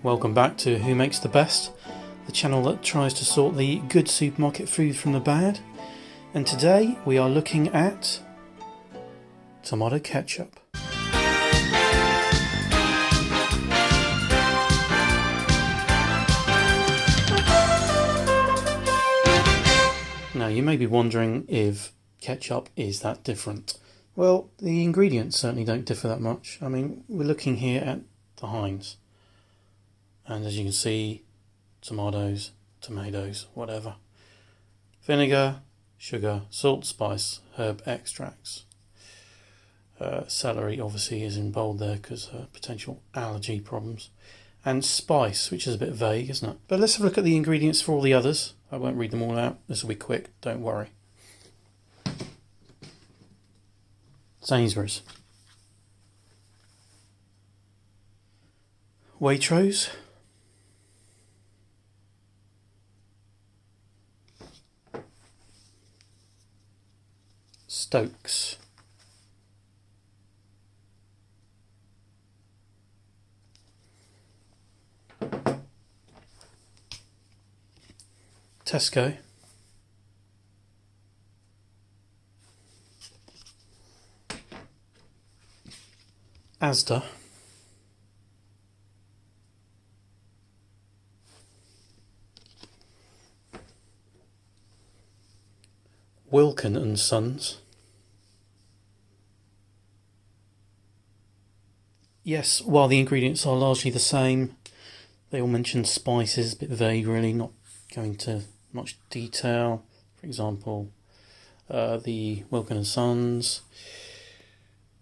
Welcome back to Who Makes the Best, the channel that tries to sort the good supermarket food from the bad. And today we are looking at tomato ketchup. Now you may be wondering if ketchup is that different. Well, the ingredients certainly don't differ that much. I mean, we're looking here at the Heinz. And as you can see, tomatoes, whatever. Vinegar, sugar, salt, spice, herb extracts. Celery obviously is in bold there because potential allergy problems. And spice, which is a bit vague, isn't it? But let's have a look at the ingredients for all the others. I won't read them all out. This will be quick, don't worry. Sainsbury's. Waitrose. Stokes. Tesco. Asda. Wikins Sons. Yes, while the ingredients are largely the same, they all mention spices, a bit vague really, not going into much detail. For example, the Wikins Sons,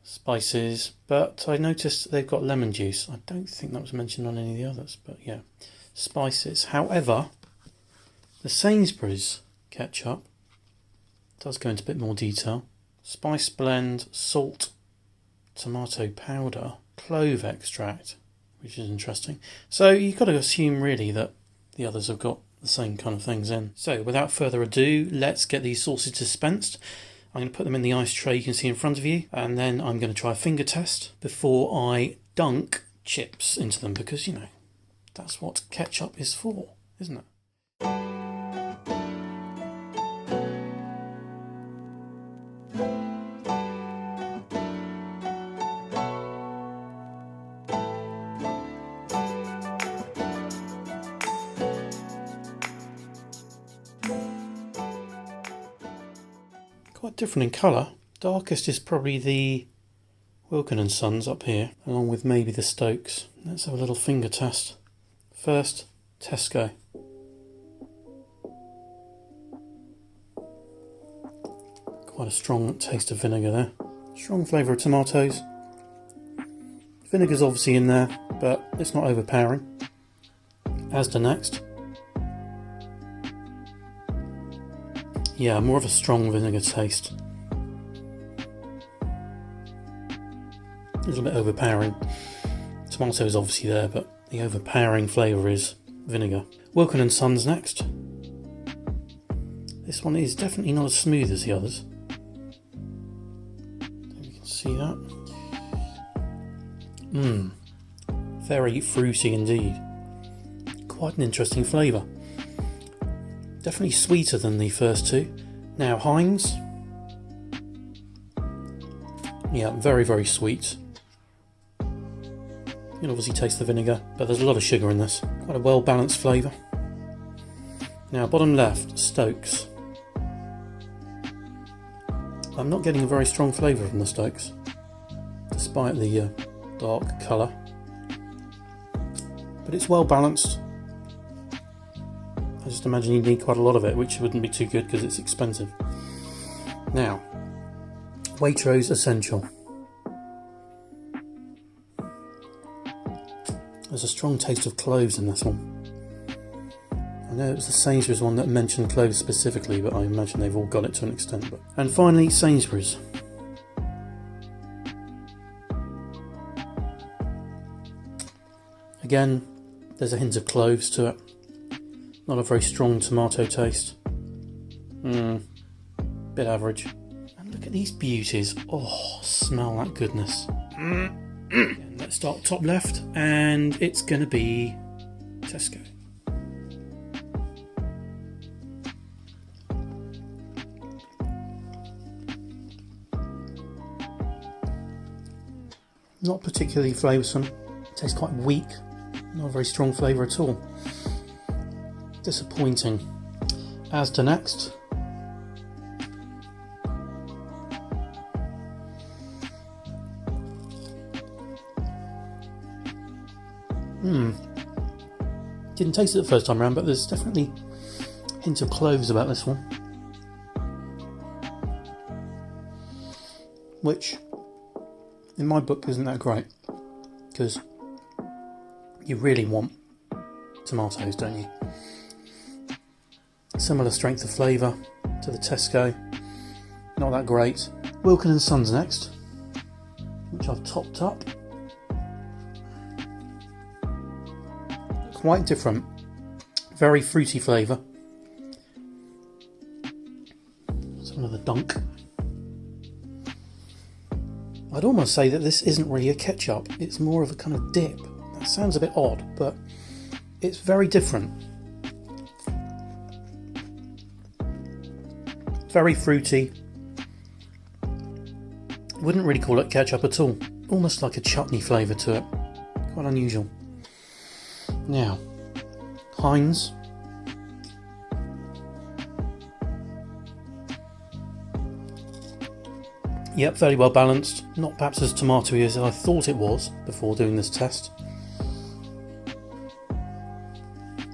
spices, but I noticed they've got lemon juice. I don't think that was mentioned on any of the others, but yeah, spices. However, the Sainsbury's ketchup does go into a bit more detail. Spice blend, salt, tomato powder, clove extract, which is interesting. So you've got to assume really that the others have got the same kind of things in. So without further ado, let's get these sauces dispensed. I'm going to put them in the ice tray you can see in front of you, and then I'm going to try a finger test before I dunk chips into them, because, you know, that's what ketchup is for, isn't it? Quite different in colour. Darkest is probably the Wikins Sons up here, along with maybe the Stokes. Let's have a little finger test. First, Tesco. Quite a strong taste of vinegar there. Strong flavour of tomatoes. Vinegar's obviously in there, but it's not overpowering. Asda next. Yeah, more of a strong vinegar taste. A little bit overpowering. Tomato is obviously there, but the overpowering flavour is vinegar. Wikins Sons next. This one is definitely not as smooth as the others. You can see that. Very fruity indeed. Quite an interesting flavour. Definitely sweeter than the first two. Now Heinz. Yeah, very, very sweet. You can obviously taste the vinegar, but there's a lot of sugar in this. Quite a well balanced flavour. Now bottom left, Stokes. I'm not getting a very strong flavour from the Stokes, despite the dark colour. But it's well balanced. I just imagine you need quite a lot of it, which wouldn't be too good because it's expensive. Now, Waitrose Essential. There's a strong taste of cloves in this one. I know it was the Sainsbury's one that mentioned cloves specifically, but I imagine they've all got it to an extent. And finally, Sainsbury's. Again, there's a hint of cloves to it. Not a very strong tomato taste. Bit average. And look at these beauties. Oh, smell that goodness. Let's start top left, and it's going to be Tesco. Not particularly flavoursome. Tastes quite weak. Not a very strong flavour at all. Disappointing. Asda next. Didn't taste it the first time around, but there's definitely a hint of cloves about this one. Which, in my book, isn't that great. Because you really want tomatoes, don't you? Similar strength of flavour to the Tesco. Not that great. Wikins Sons next, which I've topped up. Quite different. Very fruity flavour. It's another dunk. I'd almost say that this isn't really a ketchup. It's more of a kind of dip. That sounds a bit odd, but it's very different. Very fruity. Wouldn't really call it ketchup at all. Almost like a chutney flavour to it. Quite unusual. Now, Heinz. Yep, fairly well balanced. Not perhaps as tomatoey as I thought it was before doing this test.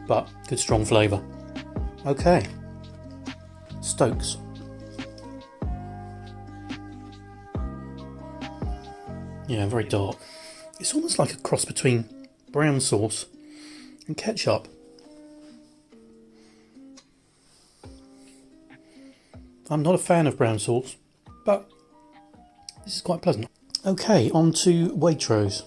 But good strong flavour. Okay. Stokes. Yeah, very dark. It's almost like a cross between brown sauce and ketchup. I'm not a fan of brown sauce, but this is quite pleasant. Okay, on to Waitrose.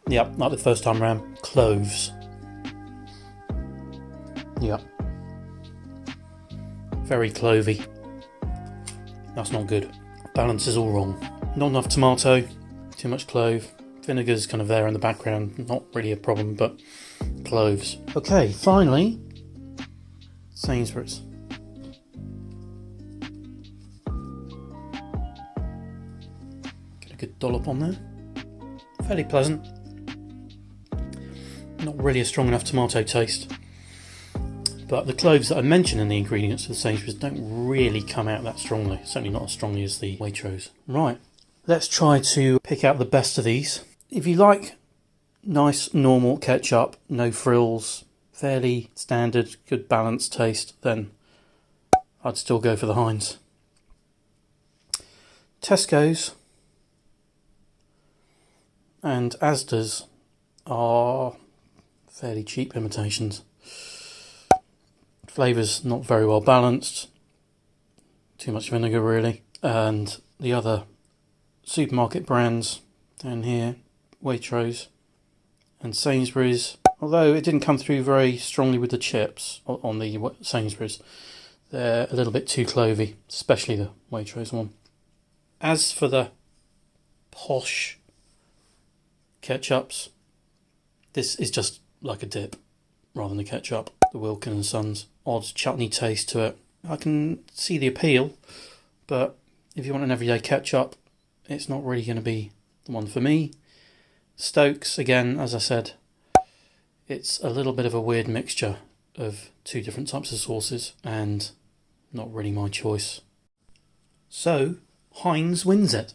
Yep, like the first time round. Cloves. Yep. Very clovey. That's not good. Balance is all wrong. Not enough tomato, too much clove. Vinegar's kind of there in the background, not really a problem, but cloves. Okay, finally, Sainsbury's. Get a good dollop on there. Fairly pleasant. Not really a strong enough tomato taste. But the cloves that I mentioned in the ingredients of the Sainsbury's don't really come out that strongly. Certainly not as strongly as the Waitrose. Right, let's try to pick out the best of these. If you like nice, normal ketchup, no frills, fairly standard, good balanced taste, then I'd still go for the Heinz. Tesco's and Asda's are fairly cheap imitations. Flavours not very well balanced, too much vinegar really, and the other supermarket brands down here, Waitrose and Sainsbury's, although it didn't come through very strongly with the chips on the Sainsbury's, they're a little bit too clovey, especially the Waitrose one. As for the posh ketchups, this is just like a dip rather than a ketchup. The Wikins Sons, odd chutney taste to it. I can see the appeal, but if you want an everyday ketchup, it's not really going to be the one for me. Stokes, again, as I said, it's a little bit of a weird mixture of two different types of sauces and not really my choice. So, Heinz wins it.